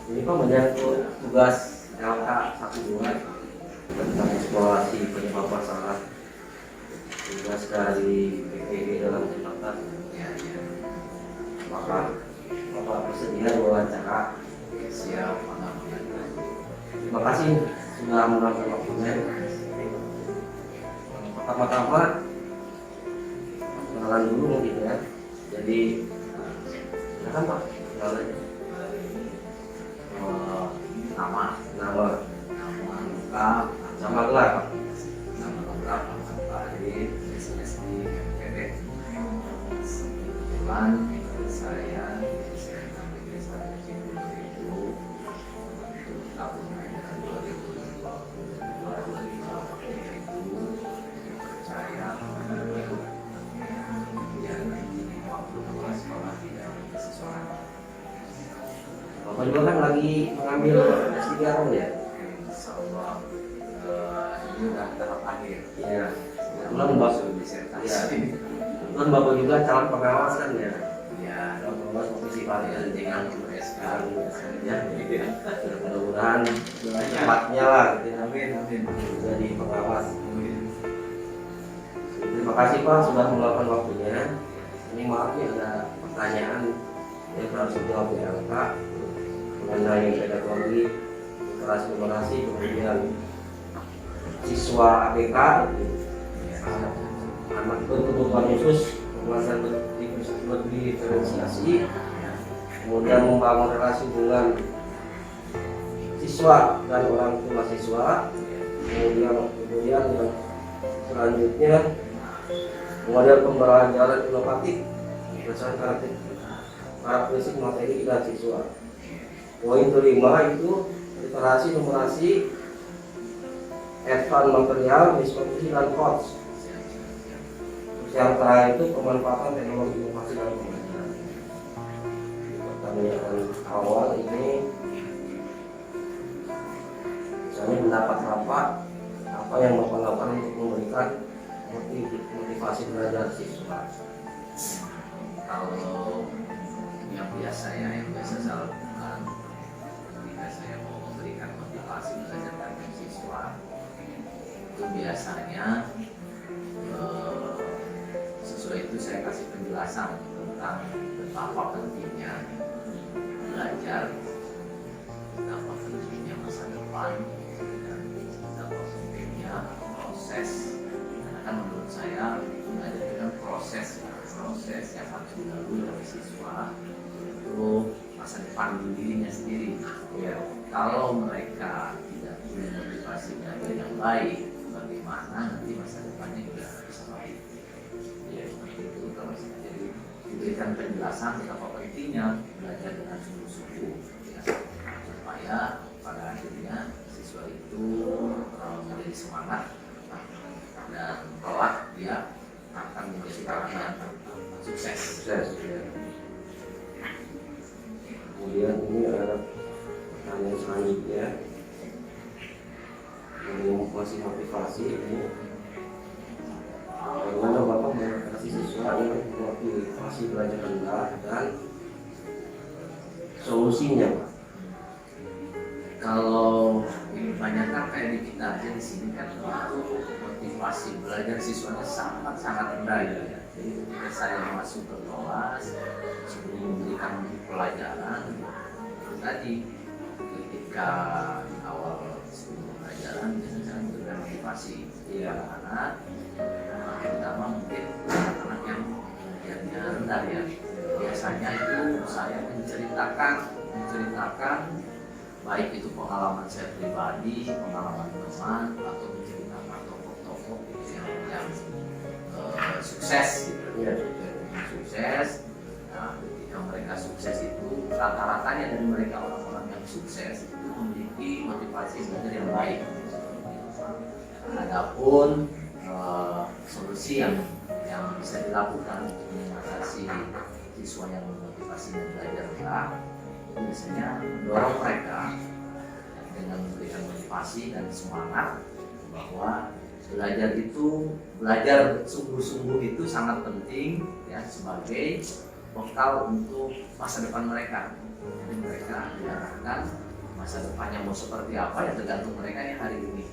Ini Pak menyangkut tugas LK 1 tentang eksplorasi penyebab masalah tugas dari PPD dalam jembatan. Maka Bapak bersedia wawancara. Siap, Terima kasih sudah meluangkan waktunya. Pertama-tama kenalan dulu mungkin ya. Jadi silakan Pak, kenalan. nama Lengkap, sama gelar Pak. nama lengkap Pak Arif, SSD MPD. Kebetulan saya desa Cibulu itu untuk tahun ajaran 2022 itu saya untuk kegiatan waktu kepala sekolah tidak siswa. Bapak juga kan lagi mengambil S3 ya? Insyaallah ini udah tahap akhir. Iya. Kebetulan Bapak disertasi. Kebetulan Bapak juga calon pengawas kan ya? Ya, Calon pengawas posisi Pak dengan USK. ya. Mudah-mudahan cepatnya lah gitu ya. Amin, amin. Jadi pengawas. Terima kasih Pak sudah meluangkan waktunya. Ini maaf nih ada pertanyaan yang harus dijawab di LK mengenai pedagogi, literasi numerasi, kemudian siswa ABK, anak berkebutuhan khusus, pembahasan berdiferensiasi, kemudian membangun relasi dengan siswa dan orang tua siswa, kemudian yang selanjutnya model pembelajaran inovatif berdasarkan karakteristik materi dan siswa. Poin kelima itu literasi numerasi, advance material, diskusi dan coach. Yang terakhir itu pemanfaatan teknologi informasi dan pembelajaran. Pertanyaan awal ini misalnya pendapat Bapak apa yang Bapak lakukan untuk memberikan motivasi belajar siswa? Kalau yang biasa saya lakukan ketika saya mau memberikan motivasi belajar dari siswa itu biasanya sesuai itu saya kasih penjelasan tentang betapa pentingnya belajar, betapa pentingnya masa depan, dan betapa pentingnya proses. Karena kan menurut saya belajar itu kan proses yang harus dilalui oleh siswa untuk masa depan dirinya sendiri. Ya, kalau mereka tidak punya motivasi belajar yang baik, bagaimana nanti masa depannya juga bisa baik. Ya, seperti itu. Kalau jadi diberikan penjelasan betapa pentingnya belajar dengan sungguh-sungguh, ya, supaya pada akhirnya siswa itu menjadi semangat dan kelak dia akan menjadi orang yang sukses. Ya. Kemudian ini ada pertanyaan selanjutnya yang masih motivasi ini, bagaimana Bapak memotivasi siswa yang motivasi belajar rendah dan solusinya Pak? Kalau kebanyakan kayak di kita aja di sini kan itu motivasi belajar siswanya sangat rendah ya. Jadi ketika saya masuk ke kelas sebelum memberikan pelajaran itu tadi, ketika di awal sebelum pelajaran biasanya saya memberikan motivasi anak-anak, terutama mungkin anak-anak yang ujiannya rendah ya. Biasanya itu saya menceritakan baik itu pengalaman saya pribadi, pengalaman teman, atau menceritakan tokoh-tokoh yang sukses gitu. Ya. Sukses. Nah, ketika mereka sukses itu rata-ratanya dari mereka orang-orang yang sukses itu memiliki motivasi belajar yang baik. Adapun solusi yang bisa dilakukan untuk mengatasi siswa yang memotivasi belajar rendah, biasanya mendorong mereka dengan memberikan motivasi dan semangat bahwa belajar sungguh-sungguh itu sangat penting ya, sebagai bekal untuk masa depan mereka. Jadi mereka diarahkan masa depannya mau seperti apa ya tergantung mereka yang hari ini.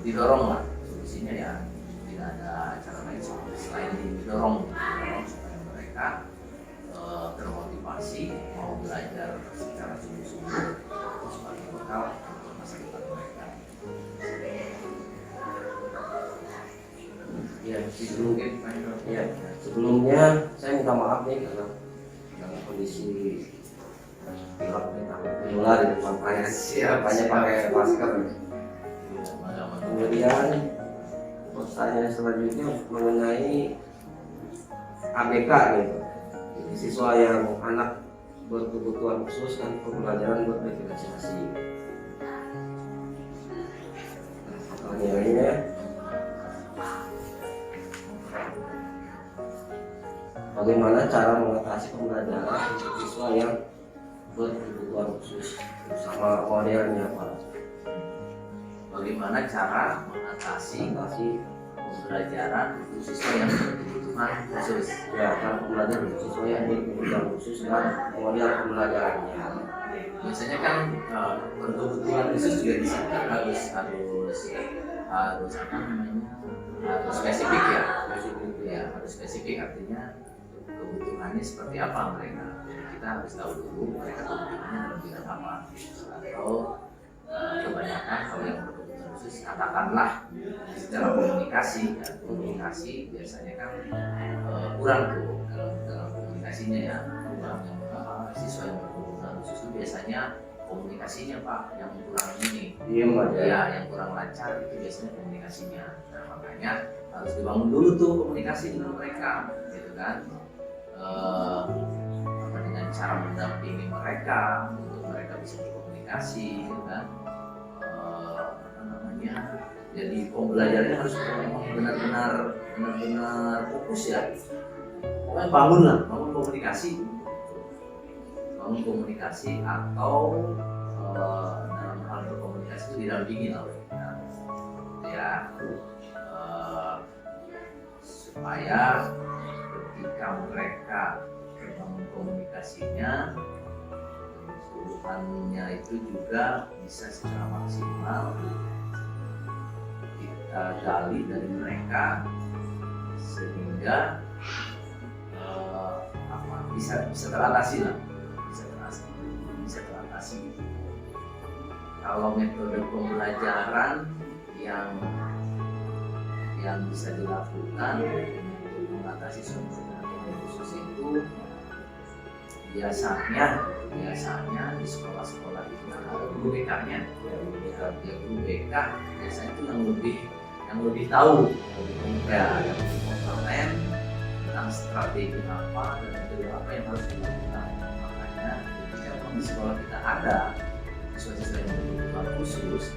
Didorong lah solusinya ya, tidak ada cara lain selain didorong supaya mereka termotivasi mau belajar secara sungguh-sungguh sebagai bekal untuk masa depan mereka. Ya, sebelumnya saya minta maaf nih karena dalam kondisi pilot menular di depan saya, banyak pakai masker. Kemudian pertanyaan selanjutnya mengenai ABK gitu, siswa yang anak berkebutuhan khusus dan pembelajaran berdiferensiasi. Pertanyaannya, bagaimana cara mengatasi pembelajaran untuk siswa yang berkebutuhan khusus bersama modelnya Pak? Bagaimana cara mengatasi pembelajaran untuk siswa yang berkebutuhan khusus? Ya, cara pembelajaran untuk siswa yang berkebutuhan khusus dan model pembelajarannya. Biasanya kan berkebutuhan khusus juga bisa harus apa namanya, harus spesifik ya. Ya, harus spesifik artinya kebutuhannya seperti apa mereka. Kita harus tahu dulu mereka kebutuhannya dalam bidang apa. Atau kebanyakan kalau yang berkebutuhan khusus katakanlah secara komunikasi ya, komunikasi biasanya kan kurang tuh dalam komunikasinya ya, kurang siswa yang berkebutuhan khusus itu biasanya komunikasinya Pak yang kurang ini, ya yang kurang lancar itu biasanya komunikasinya. Nah, makanya harus dibangun dulu tuh komunikasi dengan mereka, gitu kan, dengan cara mendampingi mereka untuk mereka bisa berkomunikasi, gitu kan. Jadi pembelajarannya harus memang benar-benar fokus ya. Pokoknya bangun komunikasi atau dalam hal berkomunikasi itu didampingi lah ya, supaya ketika mereka membangun komunikasinya, kebutuhannya itu juga bisa secara maksimal kita gali dari mereka sehingga bisa teratasi lah, bisa teratasi. Kalau metode pembelajaran yang bisa dilakukan untuk mengatasi sumber khusus itu biasanya di sekolah-sekolah itu kan ada guru BK-nya. Guru BK biasanya itu yang lebih tahu, yang lebih kompeten tentang strategi apa dan metode apa yang harus dilakukan. Makanya ketika di sekolah kita ada siswa-siswa yang berkebutuhan khusus,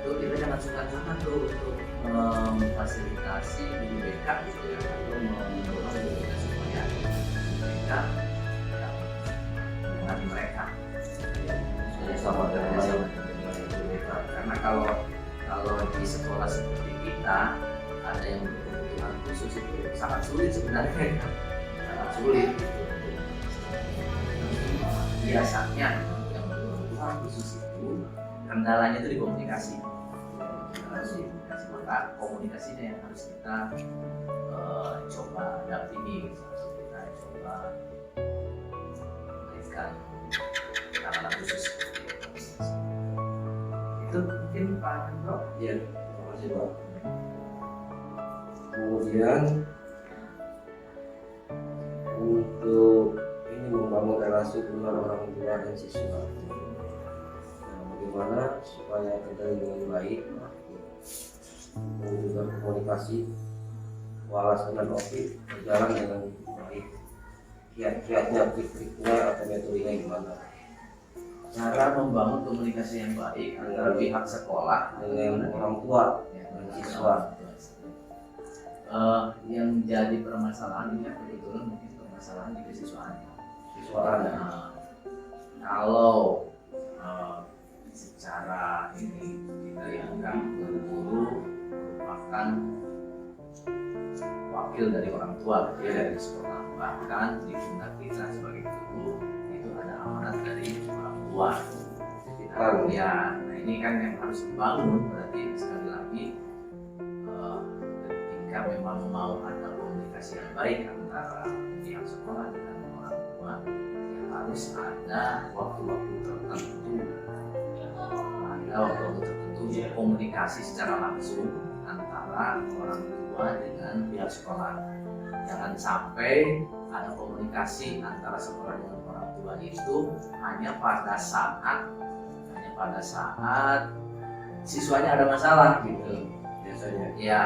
itu kita jangan sungkan-sungkan tuh untuk memfasilitasi guru BK gitu ya, atau mendorong guru BK supaya mereka dengan mereka sama dengan guru BK. Karena kalau di sekolah seperti kita ada yang berkebutuhan khusus itu sangat sulit sebenarnya, sangat sulit gitu. Biasanya yang berkebutuhan khusus itu kendalanya itu di komunikasi. Maka komunikasinya yang harus kita coba dampingi, kita coba berikan penanganan khusus. Itu mungkin Pak Hendro. Iya, terima kasih Pak. Kemudian untuk ini membangun relasi hubungan orang tua dan siswa. Bagaimana supaya terjalin dengan baik, juga komunikasi walas dengan Ovi berjalan dengan baik. Kiat-kiatnya, trik-triknya atau metodenya gimana? Cara membangun komunikasi yang baik antara pihak sekolah dengan orang tua dan siswa. Yang jadi permasalahan ini kebetulan mungkin permasalahan di kesiswaan. Kalau secara ini kita dianggap guru merupakan wakil dari orang tua gitu ya, dari sekolah. Bahkan di pundak kita sebagai guru itu ada amanat dari orang tua. Jadi ya, nah ini kan yang harus dibangun. Berarti sekali lagi ketika memang mau ada komunikasi yang baik antara pihak sekolah dengan orang tua, ya harus ada waktu-waktu tertentu, komunikasi secara langsung antara orang tua dengan pihak sekolah. Jangan sampai ada komunikasi antara sekolah dengan orang tua itu hanya pada saat siswanya ada masalah gitu. Biasanya ya,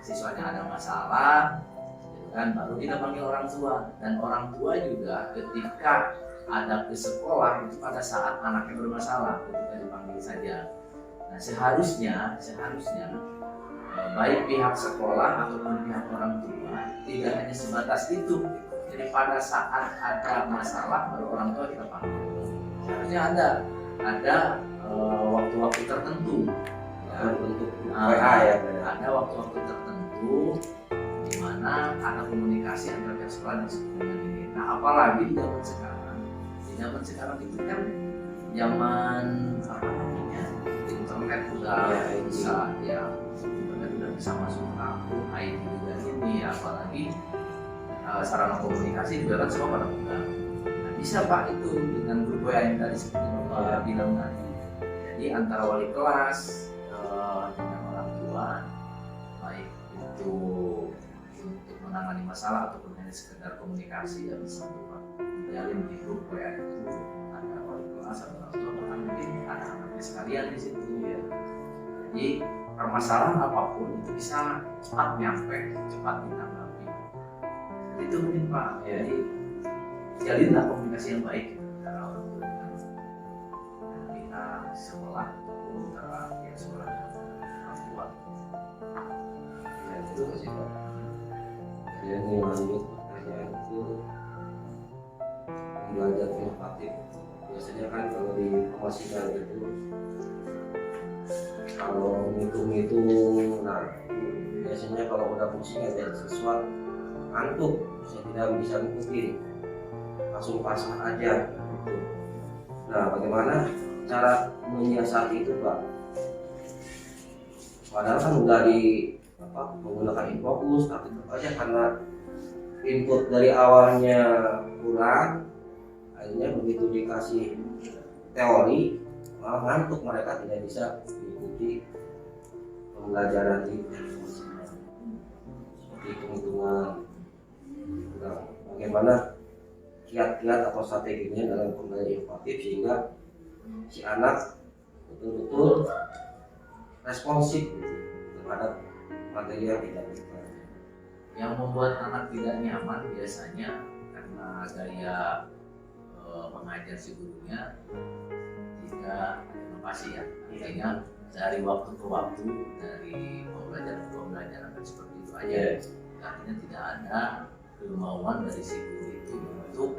siswanya ada masalah gitu kan, baru kita panggil orang tua. Dan orang tua juga ketika ada ke sekolah itu pada saat anaknya bermasalah ketika dipanggil saja. Nah, seharusnya baik pihak sekolah ataupun pihak orang tua tidak hanya sebatas itu. Jadi pada saat ada masalah baru orang tua kita panggil. Seharusnya ada waktu-waktu tertentu. Bentuk WA ya. Ada waktu-waktu tertentu di mana ada komunikasi antara pihak sekolah dan sekolah ini. Nah, apalagi di zaman sekarang. Di zaman sekarang itu kan zaman internet udah bisa ya, internet udah bisa masuk ke kampung, IT juga ini ya, apalagi sarana komunikasi juga kan semua pada mudah. Nah, bisa Pak itu dengan grup WA yang tadi seperti Bapak bilang tadi. Jadi antara wali kelas dengan orang tua, baik itu untuk menangani masalah ataupun hanya sekedar komunikasi, ya bisa Pak jalin di grup WA itu ada wali kelas atau orang tua, bahkan mungkin ada anaknya sekalian di situ ya. Jadi permasalahan apapun itu bisa cepat nyampe, cepat ditanggapi. Itu mungkin Pak. Jadi jalinlah komunikasi yang baik antara orang tua dengan pihak sekolah ataupun antara pihak sekolah dan orang tua. Ya itu sih Pak. Kemudian yang lanjut pertanyaan itu belajar inovatif. Biasanya kan kalau di pemasikan itu kalau ngitung-ngitung, nah biasanya kalau udah pusing ada sesuatu ngantuk, saya tidak bisa ngikutin, langsung pasrah aja gitu. Nah, bagaimana cara menyiasati itu Pak? Padahal kan udah menggunakan infokus, tapi tetap aja karena input dari awalnya kurang, akhirnya begitu dikasih teori malah ngantuk, mereka tidak bisa mengikuti pembelajaran di seperti hitung-hitungan. Nah, bagaimana kiat-kiat atau strateginya dalam pembelajaran inovatif sehingga si anak betul-betul responsif terhadap materi yang kita berikan. Yang membuat anak tidak nyaman biasanya karena gaya mengajar si gurunya tidak inovasi ya, artinya dari waktu ke waktu, dari pembelajaran ke pembelajaran dan seperti itu aja. Artinya tidak ada kemauan dari si guru itu untuk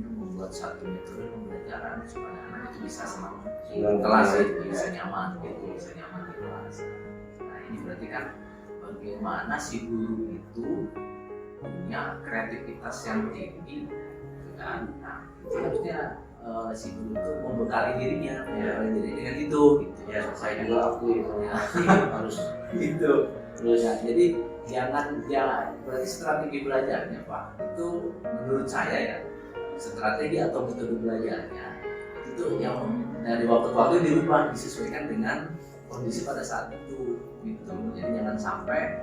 membuat satu metode pembelajaran supaya anak itu bisa senang di kelas, itu bisa nyaman gitu, bisa nyaman di kelas. Nah, ini berarti kan bagaimana si guru itu punya kreativitas yang tinggi kan. Nah, itu harusnya si guru itu membekali dirinya dengan itu gitu ya. Saya juga aku itu harus gitu. Terus ya, jadi jangan berarti strategi belajarnya Pak itu menurut saya ya, strategi atau metode belajarnya itu yang dari waktu ke waktu dirubah, disesuaikan dengan kondisi pada saat itu gitu. Jadi jangan sampai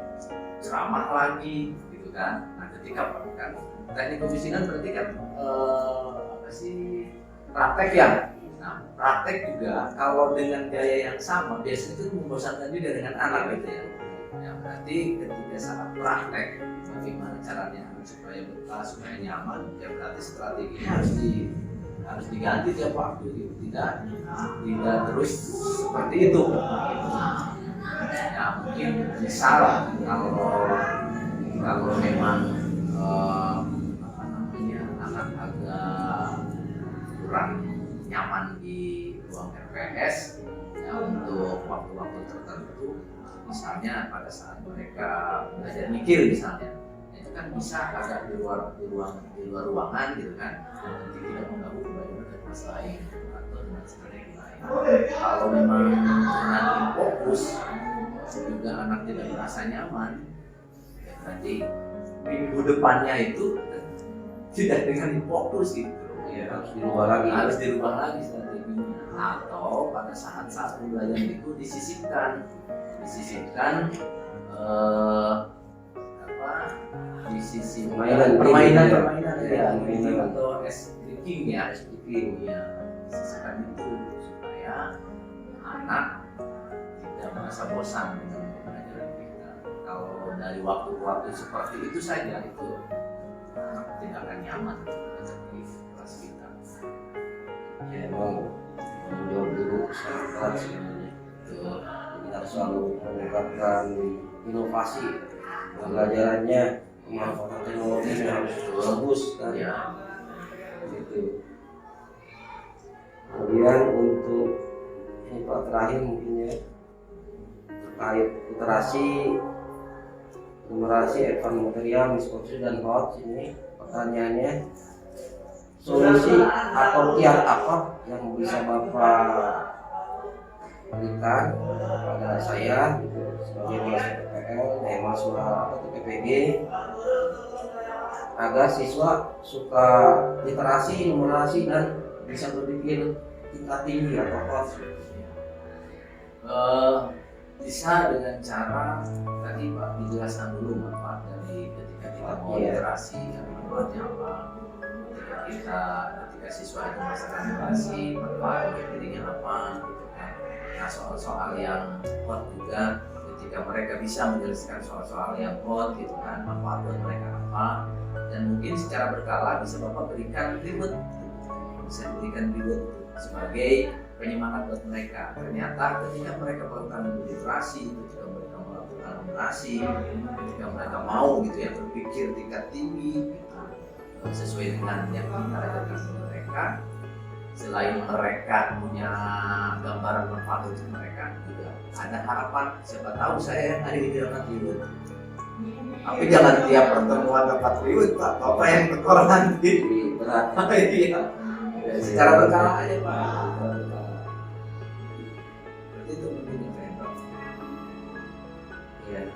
ceramah lagi gitu kan. Nah, ketika kan teknik pembimbingan berarti kan praktek ya. Nah, praktek juga kalau dengan gaya yang sama biasanya itu membosankan juga dengan anak gitu ya. Ya berarti ketika saat praktek bagaimana caranya supaya betah, supaya nyaman, ya berarti strateginya harus diganti tiap waktu gitu. Tidak terus seperti itu. Ya mungkin misal kalau memang anak agak kurang nyaman di ruang RPS ya, untuk waktu-waktu tertentu Misalnya pada saat mereka belajar mikir misalnya, itu kan bisa agak di luar ruangan gitu kan, nanti tidak mengganggu kebanyakan kelas lain atau dengan sebenarnya yang lain. Kalau memang nanti fokus sehingga anak tidak merasa nyaman, ya berarti minggu depannya itu tidak dengan fokus gitu. Ya, harus dirubah lagi. Harus dirubah lagi strateginya. Atau pada saat pembelajaran itu disisipkan di sisi permainan ya, atau tricking ya, disisipkan itu supaya anak tidak merasa bosan dengan pembelajaran kita. Kalau dari waktu ke waktu seperti itu saja itu anak tidak akan nyaman belajar di kelas kita. Ya emang menjawab dulu sangat berat sebenarnya. Jadi harus selalu meningkatkan inovasi pembelajarannya, pemanfaatan teknologinya harus bagus kan. Ya. Gitu. Kemudian untuk ini Pak terakhir mungkin ya terkait literasi, numerasi, advance material, miskonstruksi dan hoax, ini pertanyaannya solusi atau kiat apa yang bisa Bapak berikan kepada saya gitu, sebagai mahasiswa PPL, mahasiswa PPG, agar siswa suka literasi, numerasi dan bisa berpikir tingkat tinggi atau hoax? Bisa dengan cara tadi Pak dijelaskan dulu manfaat dari ketika kita mau literasi, manfaatnya apa. Ketika siswa itu merasakan literasi, manfaat bagi dirinya apa gitu kan. Nah soal-soal yang hot juga, ketika mereka bisa menjelaskan soal-soal yang hot gitu kan, manfaat buat mereka apa, dan mungkin secara berkala bisa Bapak berikan reward, sebagai penyemangat buat mereka. Ternyata ketika mereka melakukan literasi, ketika mereka melakukan numerasi, ketika mereka mau gitu ya berpikir tingkat tinggi gitu, sesuai dengan yang kita ajarkan kepada mereka, selain mereka punya gambaran manfaat untuk mereka, juga ada harapan siapa tahu saya hari ini dapat reward. Tapi jangan tiap pertemuan dapat reward Pak, Bapak yang tekor nanti berat. Iya. Secara berkala aja Pak. Berarti itu mungkin yang saya tahu. Iya.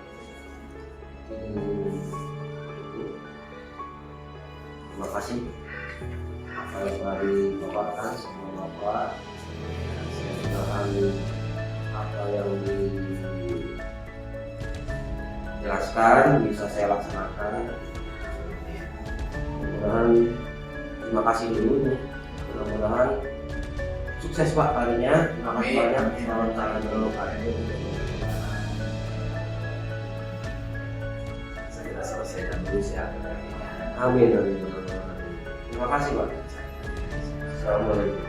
Terima kasih apa yang telah dipaparkan sama Bapak. Mudah-mudahan apa yang dijelaskan bisa saya laksanakan. Mudah-mudahan terima kasih dulu nih. Mudah-mudahan sukses Pak karirnya. Terima kasih banyak. Selamat jalan dulu karirnya. Saya selesaikan dulu sih akademinya. Amin. Terima kasih Pak. Assalamualaikum.